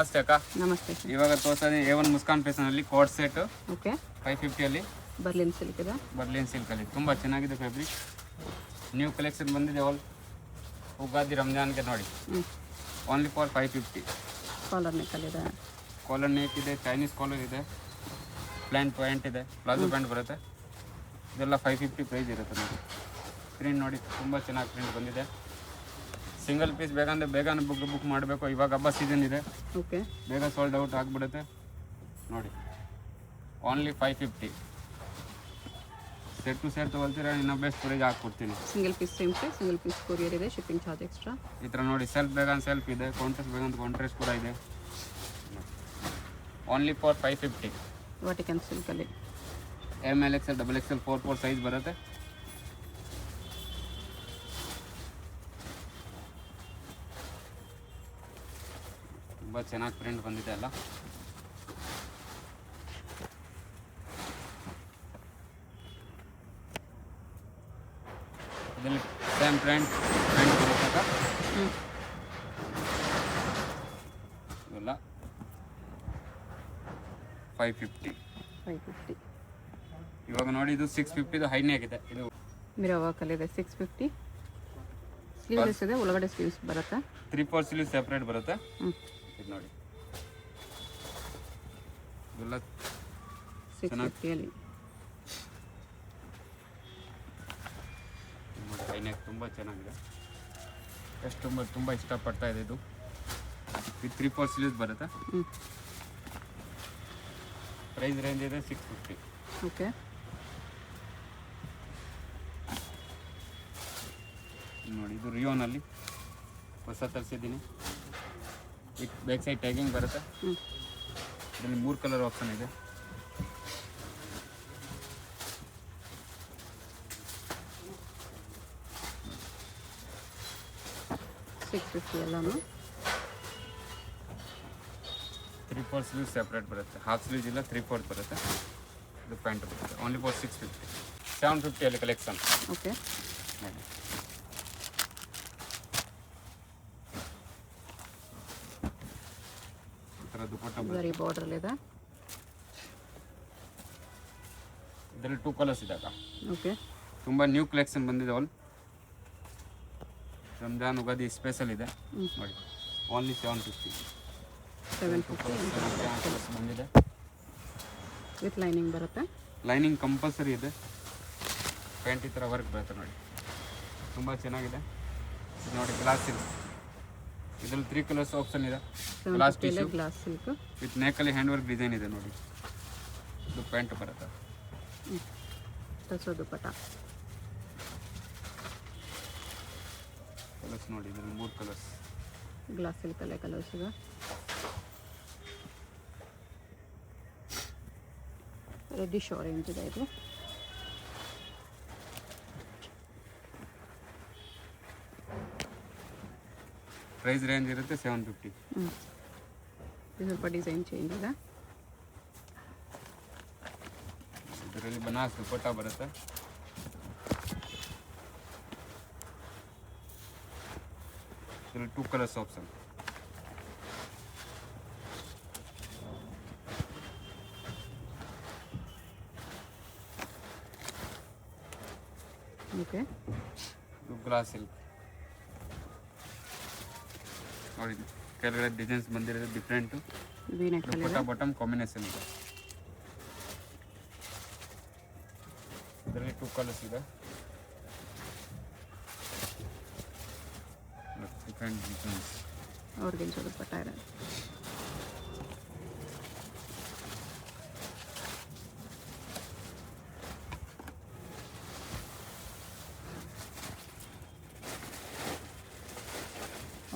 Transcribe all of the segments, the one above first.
ನಮಸ್ತೆ ಅಕ್ಕ. ನಮಸ್ತೆ. ಇವಾಗ ತೋರ್ಸೋದು A1 ಮುಸ್ಕಾನ್ ಫ್ಯಾಷನಲ್ಲಿ ಕೋಟ್ ಸೆಟ್ ಓಕೆ 550 ಅಲ್ಲಿ ಬರ್ಲಿನ್ ಸಿಲ್ಕ್ ಇದೆ. ಬರ್ಲಿನ್ ಸಿಲ್ಕ್ ಅಲ್ಲಿ ತುಂಬಾ ಚೆನ್ನಾಗಿದೆ ಫ್ಯಾಬ್ರಿಕ್. ನ್ಯೂ ಕಲೆಕ್ಷನ್ ಬಂದಿದೆ ಆಲ್ ಉಗಾದಿ ರಂಜಾನ್ಗೆ ನೋಡಿ. Only for 550. ಕಾಲರ್ ನೆಕ್ಕಲ್ ಇದೆ, ಕಾಲರ್ ನೆಕ್ ಇದೆ, ಚೈನೀಸ್ ಕಾಲರ್ ಇದೆ, ಪ್ಲಾನ್ ಪ್ಯಾಂಟ್ ಇದೆ, ಪ್ಲಾಜೋ ಪ್ಯಾಂಟ್ ಬರುತ್ತೆ. ಇದೆಲ್ಲ 550 ಪ್ರೈಸ್ ಇರುತ್ತೆ ನೋಡಿ. ಪ್ರಿಂಟ್ ನೋಡಿ ತುಂಬ ಚೆನ್ನಾಗಿ ಪ್ರಿಂಟ್ ಬಂದಿದೆ. ಸಿಂಗಲ್ ಪೀಸ್ ಬೇಕಂದ್ರೆ ಬೇಗನೆ ಬುಕ್ ಮಾಡಬೇಕು. ಇವಾಗ ಹಬ್ಬ ಸೀಸನ್ ಇದೆ, ಓಕೆ ಬೇಗ ಸೋಲ್ಡ್ ಔಟ್ ಆಗಿಬಿಡುತ್ತೆ ನೋಡಿ. ಓನ್ಲಿ 550. ಸೆಟ್ ಟು ಸೆಟ್ ತೊಗೊಳ್ತೀರಾ, ಇನ್ನೂ ಬೆಸ್ಟ್ ಪ್ರೈಸ್ ಹಾಕ್ಕೊಡ್ತೀನಿ. Single piece same price, single piece courier ಇದೆ, ಶಿಪ್ಪಿಂಗ್ ಚಾರ್ಜ್ ಎಕ್ಸ್ಟ್ರಾ. ಈ ಥರ ನೋಡಿ, ಸೆಲ್ಫ್ ಬೇಕಂದ್ರೆ ಸೆಲ್ಫ್ ಇದೆ, ಕಾಂಟ್ರಾಸ್ಟ್ ಬೇಕಂತ ಕಾಂಟ್ರಾಸ್ಟ್ ಕೂಡ ಇದೆ. Only for 550. ವಾಟಿಕನ್ ಸಿಲ್ಕಲ್ಲಿ ML XL XXL 4 size ಬರುತ್ತೆ. ತುಂಬ ಚೆನ್ನಾಗಿ ಪ್ರಿಂಟ್ ಬಂದಿದೆ ಅಲ್ಲ. ಇದರಲ್ಲಿ ಸೇಮ್ ಪ್ರಿಂಟ್ ಬರುತ್ತೆ. ಇವೆಲ್ಲ 550. ಇವಾಗ ನೋಡಿ ಇದು 650 ಹೈನೇ ಆಗಿದೆ. ಇದು ಮಿರರ್ ವರ್ಕಲ್ಲಿ ಇದೆ 650. ಸ್ಲೀವ್ಲೆಸ್ ಇದೆ, ಒಳಗಡೆ ಸ್ಲೀವ್ಸ್ ಬರುತ್ತೆ. 3/4 ಸ್ಲೀವ್ ಸೆಪರೇಟ್ ಬರುತ್ತೆ. ಇದು ನೋಡಿ ಇದೆಲ್ಲ 650 ಅಲ್ಲಿ ಹೈನೆಕ್ ತುಂಬ ಚೆನ್ನಾಗಿದೆ. ಎಷ್ಟು ತುಂಬ ಇಷ್ಟಪಡ್ತಾ ಇದೆ. ಇದು 3/4 ಸ್ಲೀವ್ಸ್ ಬರುತ್ತೆ. ಪ್ರೈಸ್ ರೇಂಜ್ ಇದೆ 650. ಓಕೆ ನೋಡಿ ಇದು ರಿಯೋನಲ್ಲಿ ಹೊಸ ತರಿಸಿದ್ದೀನಿ. ಈ ಬ್ಯಾಕ್ ಸೈಡ್ ಟ್ಯಾಗಿಂಗ್ ಬರುತ್ತೆ. ಇದರಲ್ಲಿ 3 ಕಲರ್ ಆಪ್ಷನ್ ಇದೆ. ಎಲ್ಲಾನು 3/4 ಸ್ಲೀವ್ ಸೆಪ್ರೇಟ್ ಬರುತ್ತೆ. ಹಾಫ್ ಸ್ಲೀವ್ ಇಲ್ಲ, 3/4 ಬರುತ್ತೆ. ಇದು ಪ್ಯಾಂಟ್ ಬರುತ್ತೆ. Only for 650. 750 ಅಲ್ಲಿ collection. Okay dupatta very border ಇದೆ. ಇದರಲ್ಲಿ 2 ಕಲರ್ಸ್ ಇದೆ. ಓಕೆ ತುಂಬ ನ್ಯೂ ಕಲೆಕ್ಷನ್ ಬಂದಿದೆ. ಆಲ್ ರಂಜಾನ್ ಉಗಾದಿ ಸ್ಪೆಷಲ್ ಇದೆ ನೋಡಿ. ಓನ್ಲಿ 750. 750 ಬಂದಿದೆ. ವಿತ್ ಲೈನಿಂಗ್ ಬರುತ್ತೆ. ಲೈನಿಂಗ್ ಕಂಪಲ್ಸರಿ ಇದೆ. ಪ್ಯಾಂಟ್ ಈ ಥರ ವರ್ಕ್ ಬರುತ್ತೆ ನೋಡಿ, ತುಂಬ ಚೆನ್ನಾಗಿದೆ. ಇದು ನೋಡಿ ಗ್ಲಾಸ್ ಸಿಲ್ಕ್. ಇದರಲ್ಲಿ 3 ಕಲರ್ಸ್ ಆಪ್ಷನ್ ಇದೆ. Glass tissue glass silk with ನೆಕ್ಕಲ್ಲಿ ಹ್ಯಾಂಡ್ ವರ್ಕ್ ಡಿಸೈನ್ ಇದೆ ನೋಡಿ. ಇದು ಪ್ಯಾಂಟ್ ಬರುತ್ತೆ. ತಸೋ ದುಪಟ್ಟ ಕಲರ್ಸ್ ನೋಡಿ, ಇದರಲ್ಲಿ 3 ಕಲರ್ಸ್. ಗ್ಲಾಸ್ ಸಿಲ್ಕಲ್ಲೇ ಕಲರ್ಸ್ ಇದೆ. ರೆಡ್ಡಿಶ್ ಆರೆಂಜ್ ಇದೆ. ಇದು ಪ್ರೈಸ್ ರೇಂಜ್ ಇರುತ್ತೆ 750. ಸ್ವಲ್ಪ ಡಿಸೈನ್ ಚೇಂಜ್ ಇದೆ. ಇದರಲ್ಲಿ ಬನಾರಸ್ ದುಪಟ್ಟ ಬರುತ್ತೆ. ಇದರಲ್ಲಿ 2 ಕಲರ್ಸ್ ಆಪ್ಷನ್. ಓಕೆ ಇದು ಗ್ಲಾಸ್ ಸಿಲ್ಕ್ ನೋಡಿ. ಕೆಳಗಡೆ ಡಿಸೈನ್ಸ್ ಬಂದಿರೋದು ಡಿಫ್ರೆಂಟು. ದುಪಟ್ಟ ಬಾಟಮ್ ಕಾಂಬಿನೇಷನ್ ಇದೆ. ಇದರಲ್ಲಿ 2 ಕಲರ್ಸ್ ಇದೆ. Different designs. ಆರ್ಗೆನ್ಜ ದುಪಟ್ಟ ಇದೆ.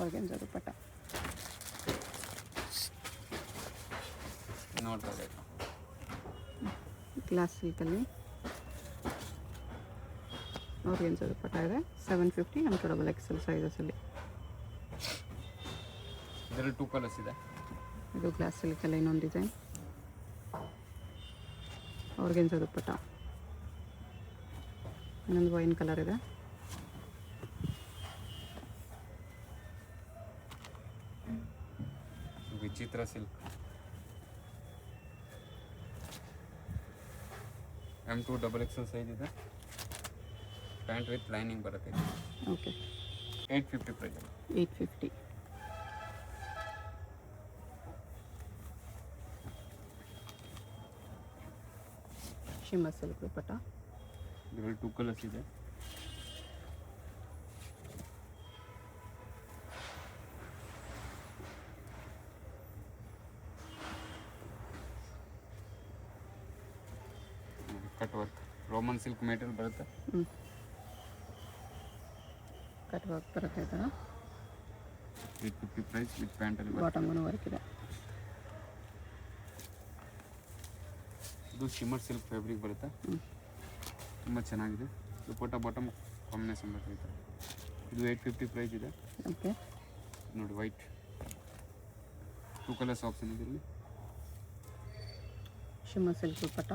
ಆರ್ಗೆನ್ಜ ದುಪಟ್ಟ ನೋಡ್ಬೋದು. ಗ್ಲಾಸ್ ಸಿಲ್ಕಲ್ಲಿ ಆರ್ಗೆನ್ಜ ದುಪಟ್ಟ ಇದೆ. 750 ನಮ್ಮ XL ಸೈಜಸಲ್ಲಿ. ಇದರಲ್ಲಿ 2 ಕಲರ್ಸ್ ಇದೆ. ಇದು ಗ್ಲಾಸ್ ಸಿಲ್ಕಲ್ಲಿ ಇನ್ನೊಂದು ಡಿಸೈನ್. ಆರ್ಗೆನ್ಜ ದುಪಟ್ಟ. ಇನ್ನೊಂದು ವೈನ್ ಕಲರ್ ಇದೆ. ವಿಚಿತ್ರ ಸಿಲ್ಕ್ M2 XXL ಸೈಜ್ ಇದೆ. ಪ್ಯಾಂಟ್ ವಿತ್ ಲೈನಿಂಗ್ ಬರುತ್ತೆ. Okay 850 price. 850. Shimmer silk dupatta. ಇದರಲ್ಲಿ 2 ಕಲರ್ಸ್ ಇದೆ. Cut work Roman silk material ಬರುತ್ತೆ. ಕಟ್ ವರ್ಕ್ ಬರುತ್ತೆ ಈ ಥರ. 850 ಪ್ರೈಸ್ ವಿತ್ ಪ್ಯಾಂಟಲ್ಲಿ ಬಾಟಮ್ಗೂ ವರ್ಕ್ ಇದೆ. ಇದು ಶಿಮ್ಮರ್ ಸಿಲ್ಕ್ ಫ್ಯಾಬ್ರಿಕ್ ಬರುತ್ತೆ. ತುಂಬ ಚೆನ್ನಾಗಿದೆ. ದುಪ್ಪಟ್ಟ ಬಾಟಮ್ ಕಾಂಬಿನೇಷನ್ ಬರುತ್ತೆ. ಇದು 850 ಪ್ರೈಸ್ ಇದೆ. ಓಕೆ ನೋಡಿ ವೈಟ್ 2 ಕಲರ್ಸ್ ಆಪ್ಷನ್ ಇದೆ ಇಲ್ಲಿ. ಶಿಮ್ಮರ್ ಸಿಲ್ಕ್ ದುಪ್ಪಟ್ಟ.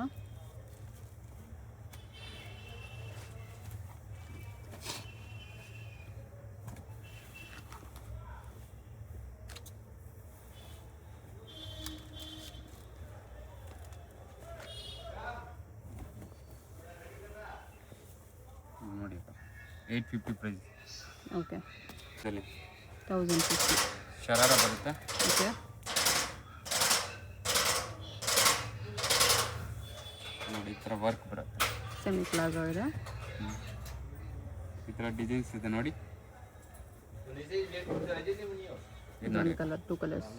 ನೋಡಿ 850 ಪ್ರೈಸ್. ಓಕೆ ಇದರಲ್ಲಿ 1050. ಶರಾರ ಬರುತ್ತೆ. ಓಕೆ ನೋಡಿ ಈ ಥರ ವರ್ಕ್ ಬರುತ್ತೆ. ಸೆಮಿ ಪ್ಲಾಜೋ ಇದೆ. ಈ ಥರ ಡಿಸೈನ್ಸ್ ಇದೆ ನೋಡಿ. ಇದು ನೋಡಿ ಒಂದು ಕಲರ್ 2 ಕಲರ್ಸ್.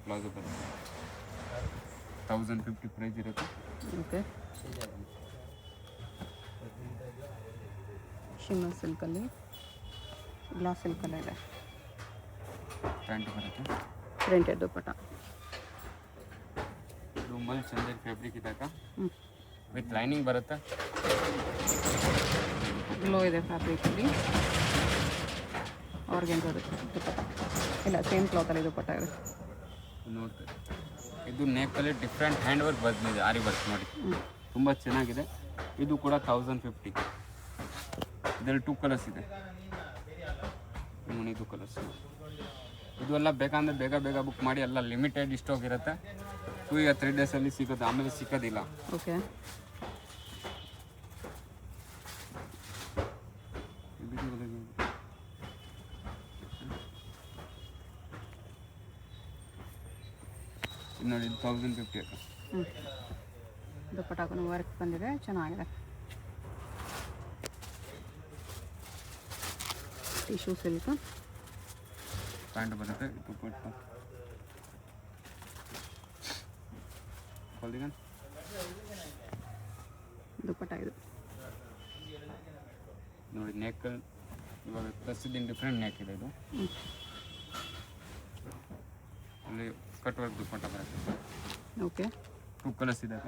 ಪ್ಲಾಜೋ ಬರುತ್ತೆ. 1050 ಪ್ರೈಸ್ ಇರುತ್ತೆ. ಓಕೆ ಶಿಮ್ಮರ್ ಸಿಲ್ಕಲ್ಲಿ ಗ್ಲಾಸ್ ಸಿಲ್ಕಲ್ಲಿ ಇದೆ. ಪ್ಯಾಂಟ್ ಬರುತ್ತೆ. ಪ್ರಿಂಟೆಡ್ ದುಪ್ಪಟ್ಟ. ಇದು ಮಲ್ ಚಂದೇರಿ ಫ್ಯಾಬ್ರಿಕ್ ಇದೆ ಅಕ್ಕ. ಹ್ಞೂ ವಿತ್ ಲೈನಿಂಗ್ ಬರುತ್ತೆ. ಗ್ಲೋ ಇದೆ ಫ್ಯಾಬ್ರಿಕಲ್ಲಿ. ಆರ್ಗೆನ್ಸ್ ದುಪ್ಪಟ್ಟ ಇಲ್ಲ ಸೇಮ್ ಕ್ಲಾತಲ್ಲಿ ದುಪ್ಪಟ್ಟ ಇದೆ. ನೋಡ್ತೀವಿ ಇದು ನೇಕಲ್ಲಿ ಡಿಫ್ರೆಂಟ್ ಹ್ಯಾಂಡ್ ವರ್ಕ್ ಬಂದಿದೆ. ಆರಿ ವರ್ಕ್ ನೋಡಿ ತುಂಬ ಚೆನ್ನಾಗಿದೆ. ಇದು ಕೂಡ 1050. ಇದರಲ್ಲಿ 2 ಕಲರ್ಸ್ ಇದೆ. ಇದು ಕಲರ್ಸ್. ಇದು ಎಲ್ಲ ಬೇಕಂದ್ರೆ ಬೇಗ ಬೇಗ ಬುಕ್ ಮಾಡಿ. ಎಲ್ಲ ಲಿಮಿಟೆಡ್ ಸ್ಟಾಕ್ ಇರುತ್ತೆ. 2 या 3 ಡೇಸಲ್ಲಿ ಸಿಗುತ್ತೆ, ಆಮೇಲೆ ಸಿಕ್ಕೋದಿಲ್ಲ. ಓಕೆ ನೋಡಿ 1050 ಅಕ್ಕ. ದುಪ್ಪಟ್ಟಾಗೂ ವರ್ಕ್ ಬಂದಿದೆ, ಚೆನ್ನಾಗಿದೆ. ಟಿಶ್ಯೂ ಸಿಲ್ಕ್ ಪ್ಯಾಂಟ್ ಬರುತ್ತೆ. ದುಪ್ಪಟ್ಟ ದುಪ್ಪಟ್ಟ ಇದು ನೋಡಿ. ನೆಕ್ ಇವಾಗ ಪ್ಲಸ್ ಡಿಫ್ರೆಂಟ್ ನೆಕ್ ಇದೆ. ಇದು ಅಲ್ಲಿ ಕಟ್ ವರ್ಕ್ ದುಪ್ಪಟ್ಟ ಬರುತ್ತೆ. ಓಕೆ 2 ಕಲರ್ಸ್ ಇದೆ ಅಕ್ಕ.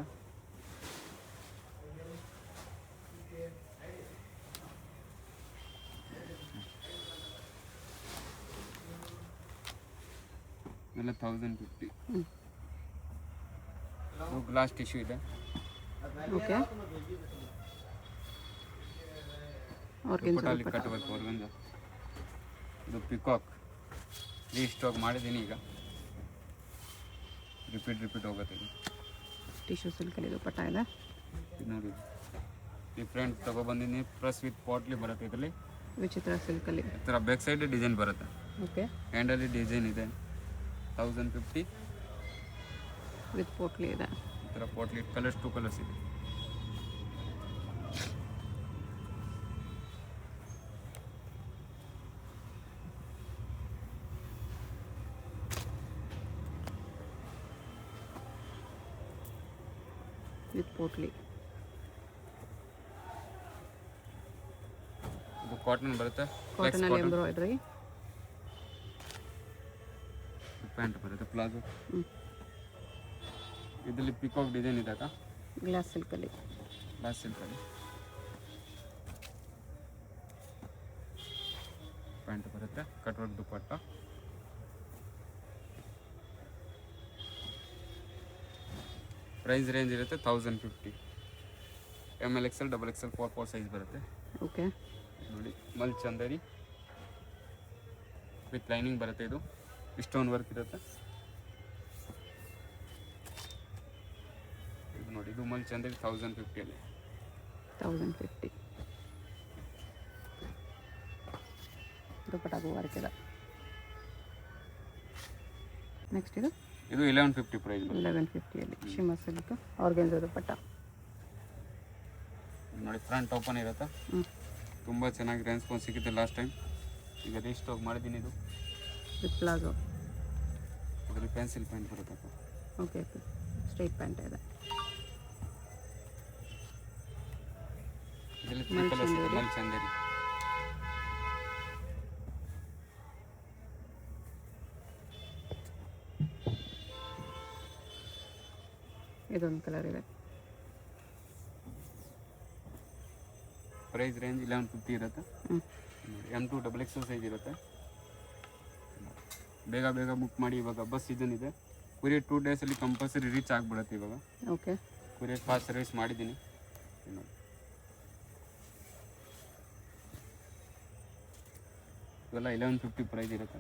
ಎಲ್ಲ 1050. ಗ್ಲಾಸ್ ಟಿಶ್ಯೂ ಇದೆ. ಓಕೆ ದುಪ್ಪಟ್ಟಲ್ಲಿ ಕಟ್ ವರ್ಕ್ ಆರ್ಗನ್ಜಾ. ಇದು ಪಿಕಾಕ್ ರೀಸ್ಟಾಕ್ ಮಾಡಿದ್ದೀನಿ ಈಗ. ರಿಪೀಟ್ ಹೋಗುತ್ತೆ. ಇದು ಟಿಶ್ಯೂ ಸಿಲ್ಕಲ್ಲಿ ದುಪ್ಪಟ್ಟ ಇದೆ. ಇದು ನೋಡಿ ಡಿಫ್ರೆಂಟ್ ತಗೊಬಂದಿದ್ದೀನಿ. ಪ್ಲಸ್ ವಿತ್ ಪಾಟ್ಲಿ ಬರುತ್ತೆ. ಇದರಲ್ಲಿ ವಿಚಿತ್ರ ಸಿಲ್ಕಲ್ಲಿ ಈ ಥರ ಬ್ಯಾಕ್ ಸೈಡ್ ಡಿಸೈನ್ ಬರುತ್ತೆ. ಓಕೆ ಹ್ಯಾಂಡಲ್ಲಿ ಡಿಸೈನ್ ಇದೆ. 1050 ವಿತ್ ಪೋಟ್ಲಿ ಇದೆ. ಈ ಥರ ಪಾಟ್ಲಿ ಕಲರ್ಸ್ 2 ಕಲರ್ಸ್ ಇದೆ. ವಿತ್ ಪೋಟ್ಲಿ. ಇದು ಕಾಟನ್ ಬರುತ್ತೆ. ಕಾಟನಲ್ಲಿ ಎಂಬ್ರಾಯ್ಡ್ರಿ. ಪ್ಯಾಂಟ್ ಬರುತ್ತೆ ಪ್ಲಾಜೋ. ಇದರಲ್ಲಿ ಪಿಕಾಕ್ ಡಿಸೈನ್ ಇದೆ ಅಕ್ಕ. ಗ್ಲಾಸ್ ಸಿಲ್ಕಲ್ಲಿ. ಗ್ಲಾಸ್ ಸಿಲ್ಕಲ್ಲಿ ಪ್ಯಾಂಟ್ ಬರುತ್ತೆ. ಕಟ್ ವರ್ಕ್ ದುಪ್ಪಟ್ಟ. ಪ್ರೈಸ್ ರೇಂಜ್ ಇರುತ್ತೆ 1050. ML XL XXL 4 ಸೈಜ್ ಬರುತ್ತೆ. ಓಕೆ ನೋಡಿ ಮಲ್ ಚಂದೇರಿ ವಿತ್ ಲೈನಿಂಗ್ ಬರುತ್ತೆ. ಇದು ಸ್ಟೋನ್ ವರ್ಕ್ ಇರುತ್ತೆ. ಇದು ನೋಡಿ, ಇದು ಮಲ್ ಚಂದ್ರಿ 1050 1050 ದುಪ್ಪಟ್ಟಾಗೂ ವರ್ಕ್ ಇದೆ. ನೆಕ್ಸ್ಟ್ ಇದು 1150 ಪ್ರೈಸ್. 1150 ಶಿಮ್ಮರ್ ಸಿಲ್ಕ್ ಆರ್ಗೆನ್ಜಾ ದುಪ್ಪಟ್ಟ ನೋಡಿ, ಫ್ರಂಟ್ ಓಪನ್ ಇರುತ್ತೆ. ತುಂಬ ಚೆನ್ನಾಗಿ ರೆಸ್ಪಾನ್ಸ್ ಸಿಕ್ಕಿದೆ ಲಾಸ್ಟ್ ಟೈಮ್. ಈಗ ರೀಸ್ಟಾಕ್ ಮಾಡಿದ್ದೀನಿ. ಇದು ವಿತ್ ಪ್ಲಾಜೋ, ಅದರಲ್ಲಿ ಪೆನ್ಸಿಲ್ ಪ್ಯಾಂಟ್ ಬರುತ್ತೆ. ಓಕೆ ಸ್ಟ್ರೈಟ್ ಪ್ಯಾಂಟ್ ಇದೆ. ಇದರಲ್ಲಿ 3 ಕಲರ್ಸ್ ಇದೆ. ಮಲ್ ಚಂದೇರಿ, ಇದೊಂದು ಕಲರ್ ಇದೆ. ಪ್ರೈಸ್ ರೇಂಜ್ 1150 ಇರುತ್ತೆ. M2 XXL ಸೈಜ್ ಇರುತ್ತೆ. ಬೇಗ ಬೇಗ ಬುಕ್ ಮಾಡಿ, ಇವಾಗ ಬಸ್ ಸೀಸನ್ ಇದೆ. ಕೊರಿಯರ್ 2 ಡೇಸಲ್ಲಿ ಕಂಪಲ್ಸರಿ ರೀಚ್ ಆಗಿಬಿಡುತ್ತೆ. ಇವಾಗ ಓಕೆ ಕೊರಿಯರ್ ಫಾಸ್ಟ್ ಸರ್ವಿಸ್ ಮಾಡಿದ್ದೀನಿ. ಇವೆಲ್ಲ 1150 ಪ್ರೈಸ್ ಇರುತ್ತೆ.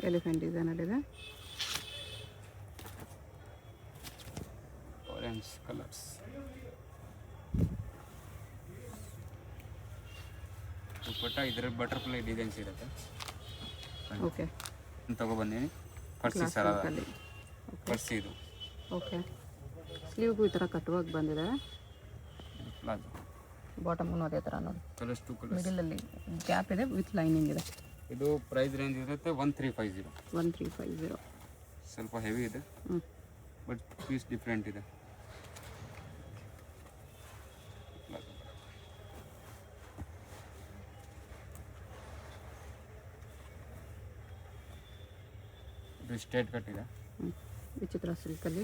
ಎಲಿಫೆಂಟ್ ಡಿಸೈನಲ್ಲಿದೆ. ಆರೆಂಜ್ ಕಲರ್ಸ್, ದುಪ್ಪಟ್ಟ ಇದರಲ್ಲಿ ಬಟರ್ಫ್ಲೈ ಡಿಸೈನ್ಸ್ ಇರುತ್ತೆ. ಓಕೆ ತಗೊಬಂದೀನಿ. ಪರ್ಸಿ ಸರ, ಪರ್ಸಿ ಇದು. ಓಕೆ ಸ್ಲೀವ್ಗೂ ಈ ಥರ ಕಟ್ಟುವಾಗಿ ಬಂದಿದೆ. ಪ್ಲಾಜೋ, ಬಾಟಮ್ಗೂ ಅದೇ ಥರ ನೋಡಿ. Colours 2 colours. ಮಿಡಲಲ್ಲಿ ಗ್ಯಾಪ್ ಇದೆ, ವಿತ್ ಲೈನಿಂಗ್ ಇದೆ. ಇದು ಪ್ರೈಸ್ ರೇಂಜ್ ಇರುತ್ತೆ 1350. 1350 ಸ್ವಲ್ಪ ಹೆವಿ ಇದೆ, ಬಟ್ ಪೀಸ್ ಡಿಫ್ರೆಂಟ್ ಇದೆ. ಇದು ಸ್ಟ್ರೇಟ್ ಕಟ್ ಇದೆ. ವಿಚಿತ್ರ ಸಿಲ್ಕಲ್ಲಿ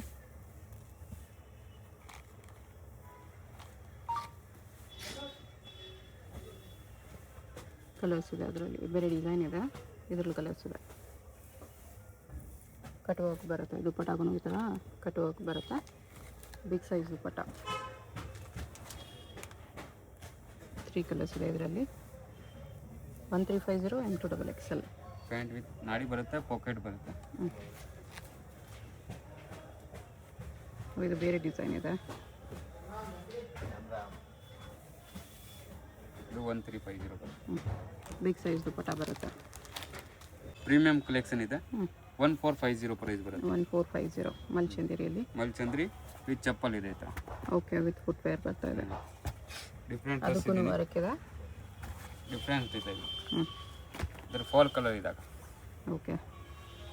ಕಲರ್ಸ್ ಇದೆ. ಅದರಲ್ಲಿ ಬೇರೆ ಡಿಸೈನ್ ಇದೆ, ಇದರಲ್ಲಿ ಕಲರ್ಸ್ ಇದೆ. ಕಟ್ಟುವಕ್ಕೆ ಬರುತ್ತೆ. ದುಪ್ಪಟ್ಟಾಗೂ ಈ ಥರ ಕಟ್ಟುವಕ್ಕೆ ಬರುತ್ತೆ. ಬಿಗ್ ಸೈಜ್ ದುಪ್ಪಟ್ಟ. 3 ಕಲರ್ಸ್ ಇದೆ ಇದರಲ್ಲಿ. 1350 M2 XXL. ಪ್ಯಾಂಟ್ ವಿತ್ ನಾಡಿ ಬರುತ್ತೆ, ಪಾಕೆಟ್ ಬರುತ್ತೆ. ಇದು ಬೇರೆ ಡಿಸೈನ್ ಇದೆ. ಇದು 1350 ಬರುತ್ತೆ. ಬಿಗ್ ಸೈಜ್ ದುಪ್ಪಟ್ಟ ಬರುತ್ತೆ. ಪ್ರೀಮಿಯಂ ಕಲೆಕ್ಷನ್ ಇದೆ. 1450 ಪ್ರೈಸ್ ಬರುತ್ತೆ. 1450 ಮಲ್ಚಂದಿರಿಯಲ್ಲಿ. ಮಲ್ಚಂದ್ರಿ ವಿತ್ ಚಪ್ಪಲ್ ಇದೆ. ಓಕೆ, ವಿತ್ ಫುಟ್ವೇರ್ ಬರ್ತಾ ಇದೆ. ಡಿಫ್ರೆಂಟ್ ಅದಕ್ಕೂ ವರ್ಕ್ ಇದೆ. ಡಿಫ್ರೆಂಟ್ ಇದೆ. ಇದರ ಫಾಲ್ ಕಲರ್ ಇದಾಗ. Okay,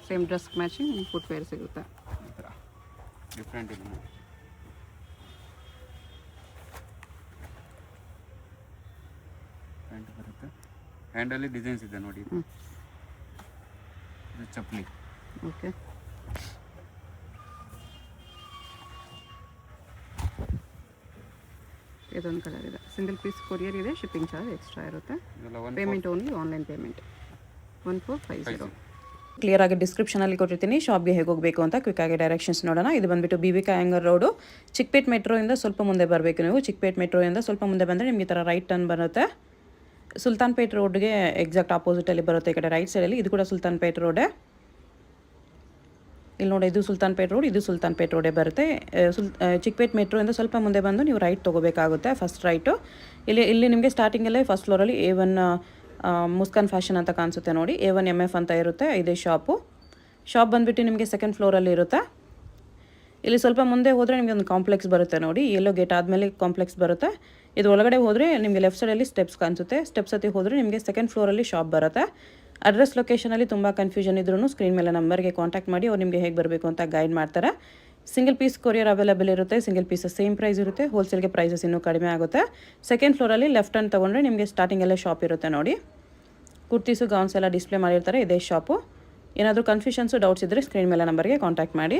same dress matching footwear ಸಿಗುತ್ತೆ. ಈ ಥರ ಡಿಫ್ರೆಂಟ್ ಇದೆ ನೋಡಿ. ಪ್ಯಾಂಟ್ ಬರುತ್ತೆ. ಹ್ಯಾಂಡಲ್ಲಿ ಡಿಸೈನ್ಸ್ ಇದೆ ನೋಡಿ. ಇದು ಚಪ್ಪಲಿ. ಓಕೆ, ಇದೊಂದು ಕಲರ್ ಇದೆ. ಸಿಂಗಲ್ ಪೀಸ್ ಕೊರಿಯರ್ ಇದೆ. ಶಿಪ್ಪಿಂಗ್ ಚಾರ್ಜ್ ಎಕ್ಸ್ಟ್ರಾ ಇರುತ್ತೆ. Payment only online payment. 1450. Clear ಆಗಿ ಡಿಸ್ಕ್ರಿಪ್ಷನಲ್ಲಿ ಕೊಟ್ಟಿರ್ತೀನಿ. ಶಾಪ್ಗೆ ಹೇಗೆ ಹೋಗಬೇಕು ಅಂತ ಕ್ವಿಕ್ ಆಗಿ ಡೈರೆಕ್ಷನ್ಸ್ ನೋಡೋಣ. ಇದು ಬಂದುಬಿಟ್ಟು BB ಕಾಯಂಗರ್ ರೋಡು, ಚಿಕ್ಕಪೇಟ್ ಮೆಟ್ರೋಯಿಂದ ಸ್ವಲ್ಪ ಮುಂದೆ ಬರಬೇಕು ನೀವು. ಚಿಕ್ಕಪೇಟ್ ಮೆಟ್ರೋಯಿಂದ ಸ್ವಲ್ಪ ಮುಂದೆ ಬಂದರೆ ನಿಮಗೆ ಈ ಥರ ರೈಟ್ ಟರ್ನ್ ಬರುತ್ತೆ. ಸುಲ್ತಾನ್ಪೇಟ್ ರೋಡ್ಗೆ ಎಕ್ಸಾಕ್ಟ್ ಆಪೋಸಿಟಲ್ಲಿ ಬರುತ್ತೆ. ಈ ಕಡೆ ರೈಟ್ ಸೈಡಲ್ಲಿ. ಇದು ಕೂಡ ಸುಲ್ತಾನ್ಪೇಟ್ ರೋಡೇ. ಇಲ್ಲಿ ನೋಡಿ, ಇದು ಸುಲ್ತಾನ್ಪೇಟ್ ರೋಡ್, ಇದು ಸುಲ್ತಾನ್ಪೇಟ್ ರೋಡೇ ಬರುತ್ತೆ. ಚಿಕ್ಕಪೇಟ್ ಮೆಟ್ರೋಯಿಂದ ಸ್ವಲ್ಪ ಮುಂದೆ ಬಂದು ನೀವು ರೈಟ್ ತೊಗೋಬೇಕಾಗುತ್ತೆ. First right. ಇಲ್ಲಿ ನಿಮಗೆ ಸ್ಟಾರ್ಟಿಂಗಲ್ಲೇ ಫಸ್ಟ್ ಫ್ಲೋರಲ್ಲಿ A1 ಮುಸ್ಕಾನ್ ಫ್ಯಾಷನ್ ಅಂತ ಕಾಣಿಸುತ್ತೆ ನೋಡಿ. A1 MF ಅಂತ ಇರುತ್ತೆ. ಇದೇ ಶಾಪ್ ಬಂದುಬಿಟ್ಟು ನಿಮಗೆ ಸೆಕೆಂಡ್ ಫ್ಲೋರಲ್ಲಿ ಇರುತ್ತೆ. ಇಲ್ಲಿ ಸ್ವಲ್ಪ ಮುಂದೆ ಹೋದರೆ ನಿಮಗೆ ಒಂದು ಕಾಂಪ್ಲೆಕ್ಸ್ ಬರುತ್ತೆ ನೋಡಿ. ಎಲ್ಲೋ ಗೇಟ್ ಆದಮೇಲೆ ಕಾಂಪ್ಲೆಕ್ಸ್ ಬರುತ್ತೆ. ಇದು ಒಳಗಡೆ ಹೋದರೆ ನಿಮಗೆ ಲೆಫ್ಟ್ ಸೈಡಲ್ಲಿ ಸ್ಟೆಪ್ಸ್ ಕಾಣಿಸುತ್ತೆ. ಸ್ಟೆಪ್ಸ್ ಹತ್ತಿ ಹೋದರೆ ನಿಮಗೆ ಸೆಕೆಂಡ್ ಫ್ಲೋರಲ್ಲಿ ಶಾಪ್ ಬರುತ್ತೆ. ಅಡ್ರೆಸ್ ಲೊಕೇಶನಲ್ಲಿ ತುಂಬ ಕನ್ಫ್ಯೂಷನ್ ಇದ್ರೂ ಸ್ಕ್ರೀನ್ ಮೇಲೆ ನಂಬರ್ಗೆ ಕಾಂಟ್ಯಾಕ್ಟ್ ಮಾಡಿ ಅವ್ರು ನಿಮಗೆ ಹೇಗೆ ಬರಬೇಕು ಅಂತ ಗೈಡ್ ಮಾಡ್ತಾರೆ. ಸಿಂಗಲ್ ಪೀಸ್ ಕೊರಿಯರ್ ಅವೈಲೇಬಲ್ ಇರುತ್ತೆ. ಸಿಂಗಲ್ ಪೀಸ್ ಸೇಮ್ ಪ್ರೈಸ್ ಇರುತ್ತೆ. ಹೋಲ್ಸೇಲ್ಗೆ ಪ್ರೈಸಸ್ ಇನ್ನೂ ಕಡಿಮೆ ಆಗುತ್ತೆ. ಸೆಕೆಂಡ್ ಫ್ಲೋರಲ್ಲಿ ಲೆಫ್ಟ್ ಹ್ಯಾಂಡ್ ತೊಗೊಂಡ್ರೆ ನಿಮಗೆ ಸ್ಟಾರ್ಟಿಂಗಲ್ಲೇ ಶಾಪ್ ಇರುತ್ತೆ ನೋಡಿ. ಕುರ್ತೀಸು ಗೌನ್ಸ್ ಎಲ್ಲ ಡಿಸ್ಪ್ಲೇ ಮಾಡಿರ್ತಾರೆ. ಇದೇ ಶಾಪು. ಏನಾದರೂ ಕನ್ಫ್ಯೂಷನ್ಸು ಡೌಟ್ಸ್ ಇದ್ದರೆ ಸ್ಕ್ರೀನ್ ಮೇಲೆ ನಂಬರ್ಗೆ ಕಾಂಟ್ಯಾಕ್ಟ್ ಮಾಡಿ.